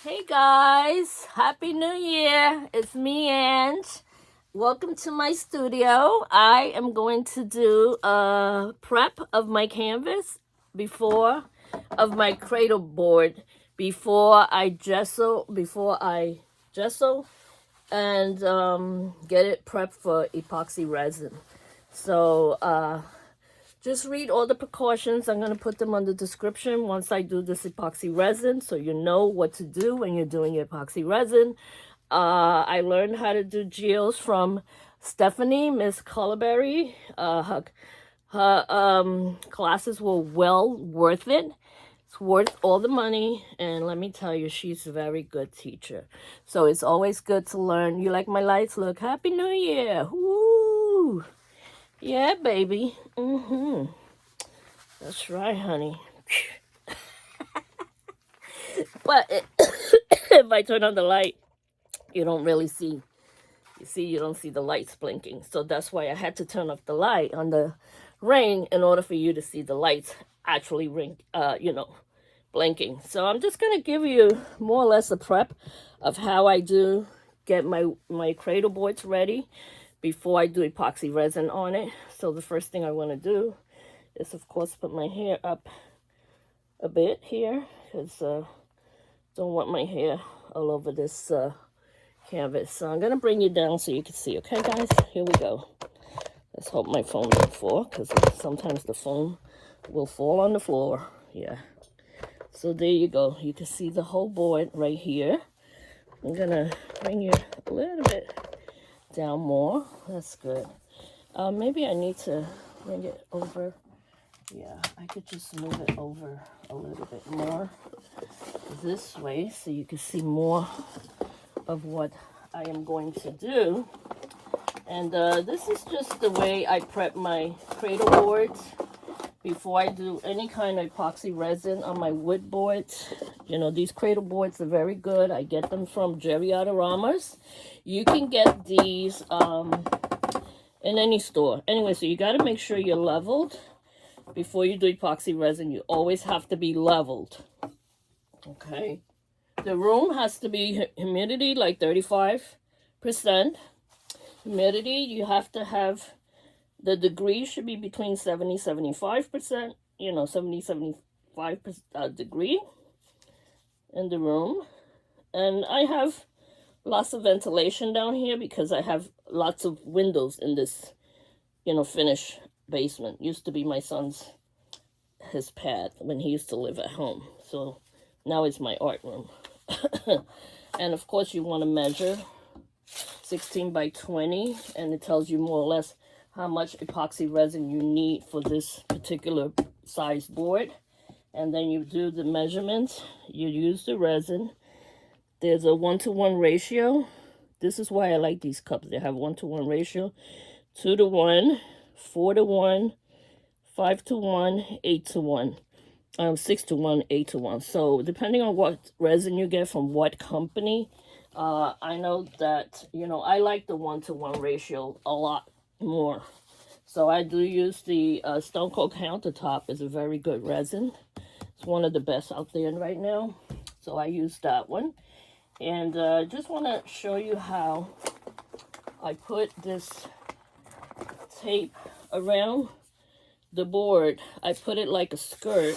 Hey guys, Happy New Year. It's me, Ange. Welcome to my studio. I am going to do a prep of my canvas of my cradle board before I gesso and get it prepped for epoxy resin. So just read all the precautions. I'm going to put them on the description once I do this epoxy resin, so you know what to do when you're doing epoxy resin. I learned how to do geodes from Stephanie, Miss Cullberry. Her classes were well worth it. It's worth all the money, and let me tell you, she's a very good teacher. So it's always good to learn. You like my lights? Look, Happy New Year! Woo! Yeah, baby. That's right, honey. But if I turn on the light, you don't really see. You don't see the lights blinking. So that's why I had to turn off the light on the ring in order for you to see the lights actually blinking. So I'm just gonna give you more or less a prep of how I do get my cradle boards ready before I do epoxy resin on it. So the first thing I want to do is, of course, put my hair up a bit here, because don't want my hair all over this canvas. So I'm going to bring you down so you can see. Okay, guys? Here we go. Let's hope my phone won't fall, because sometimes the phone will fall on the floor. Yeah. So there you go. You can see the whole board right here. I'm going to bring you a little bit down more. That's good. Maybe I need to bring it over. Yeah, I could just move it over a little bit more this way so you can see more of what I am going to do. And this is just the way I prep my cradle boards before I do any kind of epoxy resin on my wood boards. You know, these cradle boards are very good. I get them from Geriadoramas. You can get these in any store. Anyway, so you got to make sure you're leveled before you do epoxy resin. You always have to be leveled. Okay. The room has to be humidity like 35%. Humidity, you have to have, the degree should be between 70-75%, 70-75 degree in the room. And I have lots of ventilation down here because I have lots of windows in this, finished basement. Used to be my his pad when he used to live at home. So now it's my art room. And of course you want to measure 16 by 20, and it tells you more or less how much epoxy resin you need for this particular size board. And then you do the measurements. You use the resin. There's a 1-to-1 ratio. This is why I like these cups. They have 1-to-1 ratio, 2-to-1, 4-to-1, 5-to-1, 8-to-1, 6-to-1, 8-to-1. So depending on what resin you get from what company, I know that, I like the 1-to-1 ratio a lot more. So I do use the Stone Cold Countertop. Is a very good resin. It's one of the best out there right now. So I use that one. And just want to show you how I put this tape around the board. I put it like a skirt.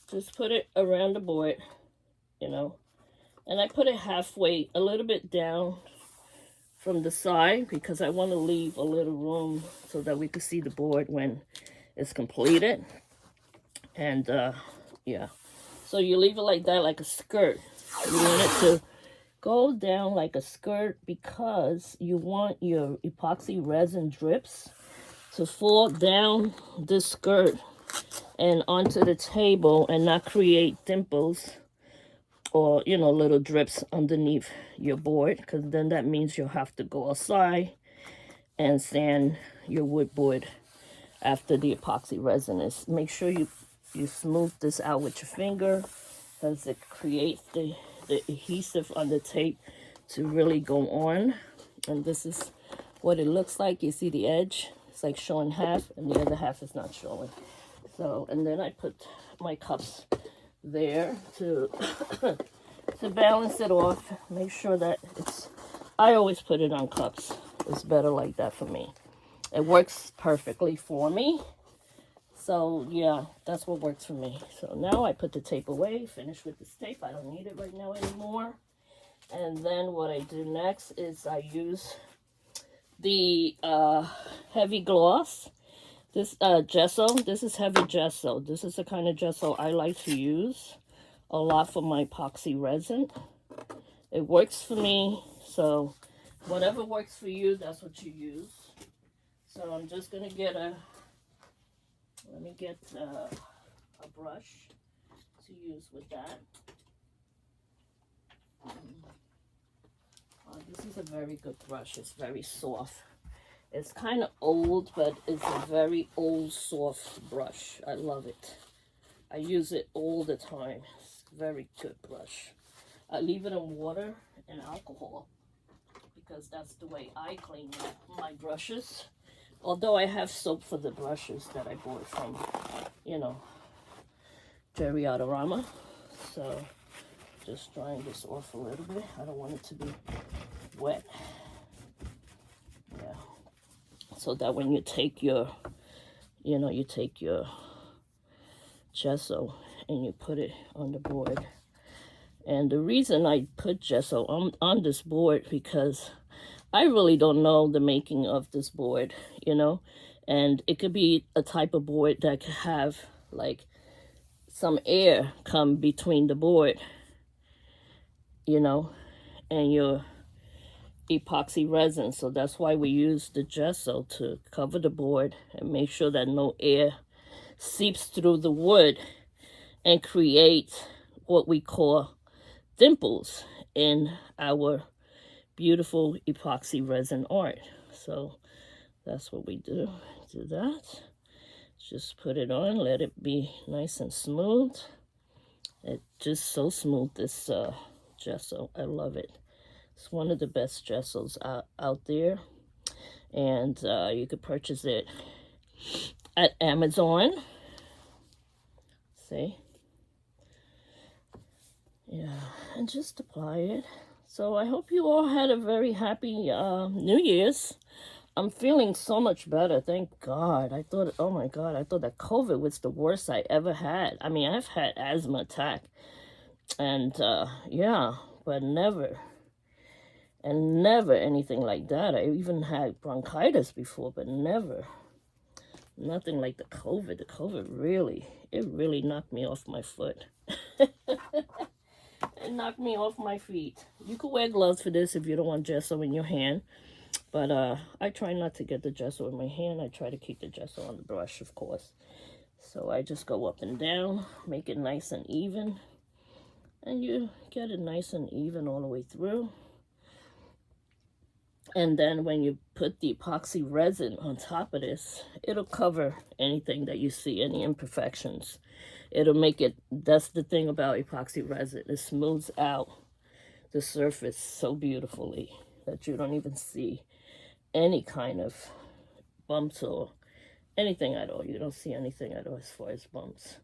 Just put it around the board, and I put it halfway, a little bit down from the side, because I want to leave a little room so that we can see the board when it's completed. And yeah, so you leave it like that, like a skirt. You want it to go down like a skirt because you want your epoxy resin drips to fall down this skirt and onto the table and not create dimples or, little drips underneath your board, because then that means you'll have to go outside and sand your wood board after the epoxy resin is. Make sure you smooth this out with your finger, because it creates the adhesive on the tape to really go on. And this is what it looks like. You see the edge? It's like showing half, and the other half is not showing. So, and then I put my cups there to to balance it off. Make sure that it's, I always put it on cups. It's better like that for me. It works perfectly for me. So yeah, that's what works for me. So now I put the tape away, finish with this tape. I don't need it right now anymore. And then what I do next is I use the heavy gloss. This gesso, this is heavy gesso. This is the kind of gesso I like to use a lot for my epoxy resin. It works for me, so whatever works for you, that's what you use. So I'm just gonna get a, let me get a brush to use with that. This is a very good brush. It's very soft. It's kind of old, but it's a very old, soft brush. I love it. I use it all the time. It's a very good brush. I leave it in water and alcohol because that's the way I clean my brushes. Although I have soap for the brushes that I bought from, you know, Jerry Autorama. So just drying this off a little bit. I don't want it to be wet. Yeah. So that when you take your, you know, you take your gesso and you put it on the board. And the reason I put gesso on this board because I really don't know the making of this board, you know, and it could be a type of board that could have like some air come between the board, you know, and your epoxy resin. So that's why we use the gesso to cover the board and make sure that no air seeps through the wood and create what we call dimples in our beautiful epoxy resin art. So that's what we do. Do that. Just put it on, let it be nice and smooth. It's just so smooth, this gesso. I love it. It's one of the best gessos out there. And you could purchase it at Amazon. See? Yeah, and just apply it. So I hope you all had a very happy New Year's. I'm feeling so much better, thank God. I thought, oh my God, I thought that COVID was the worst I ever had. I mean, I've had asthma attack. And yeah, but never anything like that. I even had bronchitis before, but never. Nothing like the COVID. The COVID really, it really knocked me off my foot. It knocked me off my feet. You could wear gloves for this if you don't want gesso in your hand. But I try not to get the gesso in my hand. I try to keep the gesso on the brush, of course. So I just go up and down, make it nice and even. And you get it nice and even all the way through. And then when you put the epoxy resin on top of this, it'll cover anything that you see, any imperfections. It'll make it, that's the thing about epoxy resin. It smooths out the surface so beautifully that you don't even see any kind of bumps or anything at all. You don't see anything at all as far as bumps.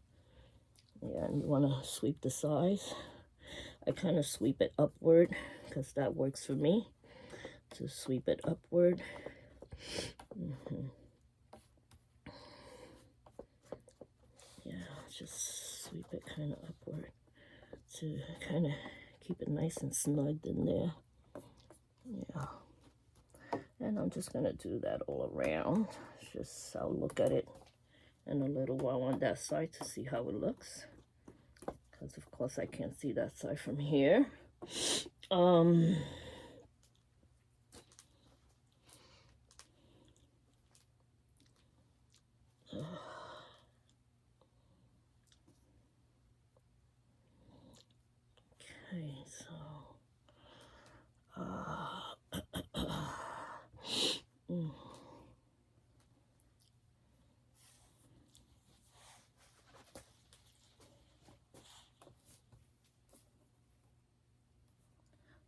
Yeah, and you want to sweep the sides. I kind of sweep it upward because that works for me. To sweep it upward. Yeah, just sweep it kind of upward to kind of keep it nice and snug in there. Yeah. And I'm just going to do that all around. Just, I'll look at it in a little while on that side to see how it looks. Because, of course, I can't see that side from here. Okay, so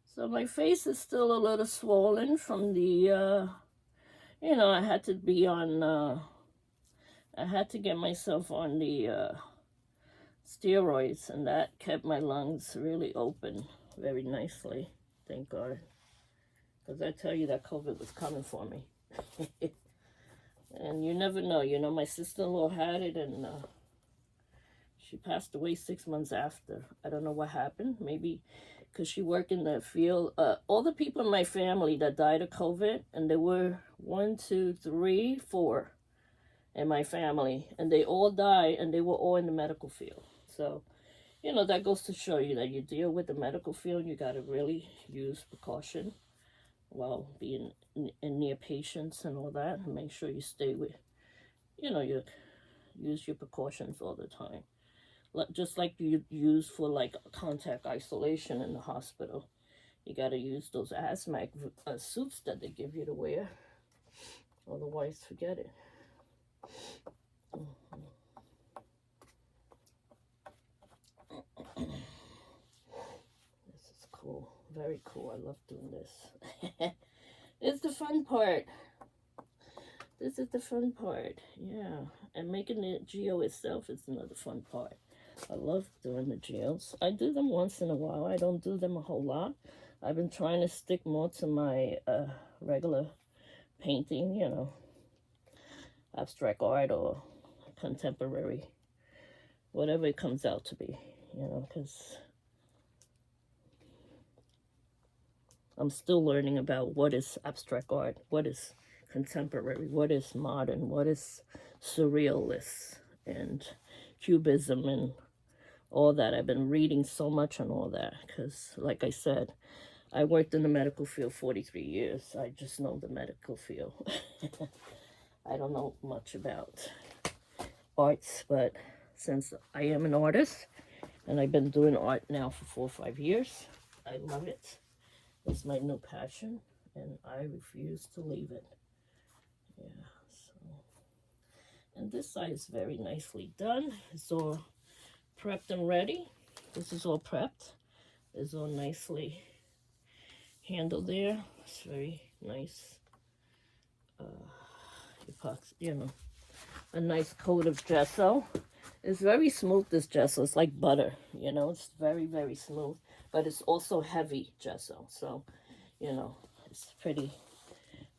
so my face is still a little swollen from the you know, I had to be on I had to get myself on the steroids, and that kept my lungs really open very nicely. Thank God. Because I tell you that COVID was coming for me. And you never know. You know, my sister-in-law had it, and she passed away 6 months after. I don't know what happened. Maybe because she worked in the field. All the people in my family that died of COVID, and there were 1, 2, 3, 4 in my family, and they all died, and they were all in the medical field. So, you know, that goes to show you that you deal with the medical field, you got to really use precaution while being near patients and all that, and make sure you stay with, you know, you use your precautions all the time. Just like you use for like contact isolation in the hospital. You got to use those hazmat suits that they give you to wear. Otherwise, forget it. This is cool. Very cool. I love doing this. It's the fun part. This is the fun part. Yeah. And making the geo itself is another fun part. I love doing the geos. I do them once in a while. I don't do them a whole lot. I've been trying to stick more to my regular painting, you know, abstract art or contemporary, whatever it comes out to be, you know, because I'm still learning about what is abstract art, what is contemporary, what is modern, what is surrealist, and cubism, and all that. I've been reading so much on all that because, like I said, I worked in the medical field 43 years. I just know the medical field. I don't know much about arts, but since I am an artist and I've been doing art now for 4 or 5 years, I love it. It's my new passion, and I refuse to leave it. Yeah, so. And this side is very nicely done. It's all prepped and ready. This is all prepped. It's all nicely handled there. It's very nice. Epoxy, you know, a nice coat of gesso. It's very smooth, this gesso. It's like butter, you know. It's very, very smooth, but it's also heavy gesso. So, you know, it's pretty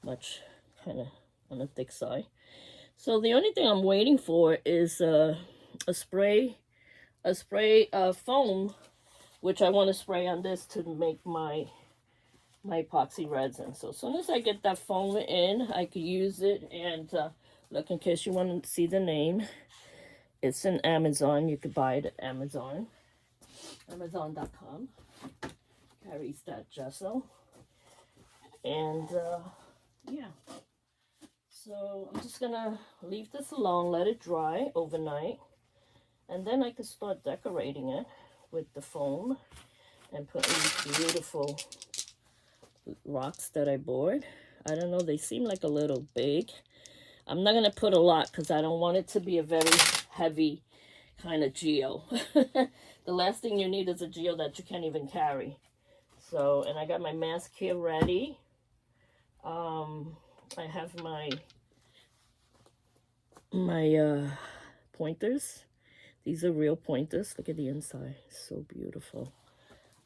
much kind of on the thick side. So the only thing I'm waiting for is a spray foam, which I want to spray on this to make my epoxy resin. So as soon as I get that foam in, I could use it. And look, in case you want to see the name, it's in Amazon. You could buy it at Amazon. Amazon.com carries that gesso. And yeah. So I'm just gonna leave this alone, let it dry overnight, and then I can start decorating it with the foam and put these beautiful rocks that I bored. I don't know, they seem like a little big. I'm not gonna put a lot because I don't want it to be a very heavy kind of geo. The last thing you need is a geo that you can't even carry. So, and I got my mask here ready. I have my pointers. These are real pointers. Look at the inside. So beautiful.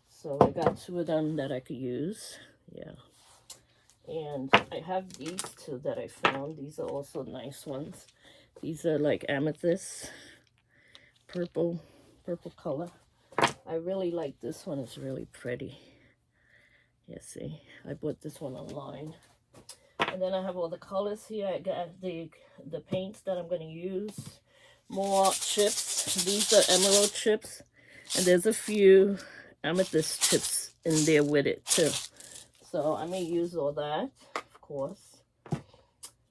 So I got 2 of them that I could use. Yeah. And I have these 2 that I found. These are also nice ones. These are like amethyst, purple color. I really like this one. It's really pretty. Yeah, see, I bought this one online. And then I have all the colors here. I got the paints that I'm going to use. More chips. These are emerald chips. And there's a few amethyst chips in there with it too. So I may use all that, of course.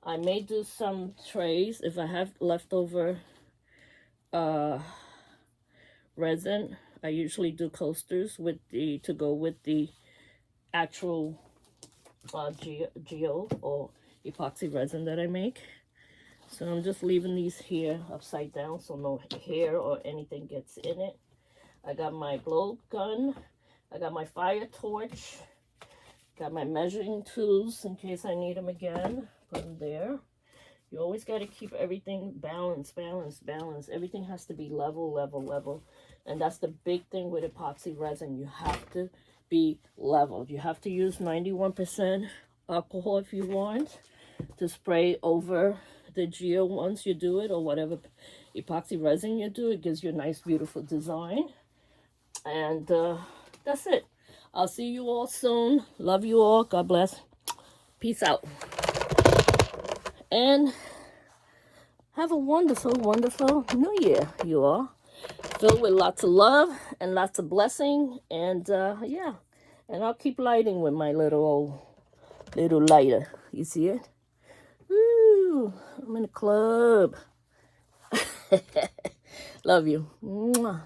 I may do some trays if I have leftover resin. I usually do coasters with to go with the actual geode or epoxy resin that I make. So I'm just leaving these here upside down so no hair or anything gets in it. I got my blow gun. I got my fire torch. Got my measuring tools in case I need them again. Put them there. You always got to keep everything balanced. Everything has to be level. And that's the big thing with epoxy resin. You have to be leveled. You have to use 91% alcohol if you want to spray over the geo once you do it, or whatever epoxy resin you do. It gives you a nice, beautiful design. And that's it. I'll see you all soon. Love you all. God bless. Peace out. And have a wonderful, wonderful New Year, you all. Filled with lots of love and lots of blessing. And yeah. And I'll keep lighting with my little lighter. You see it? Woo! I'm in a club. Love you. Mwah.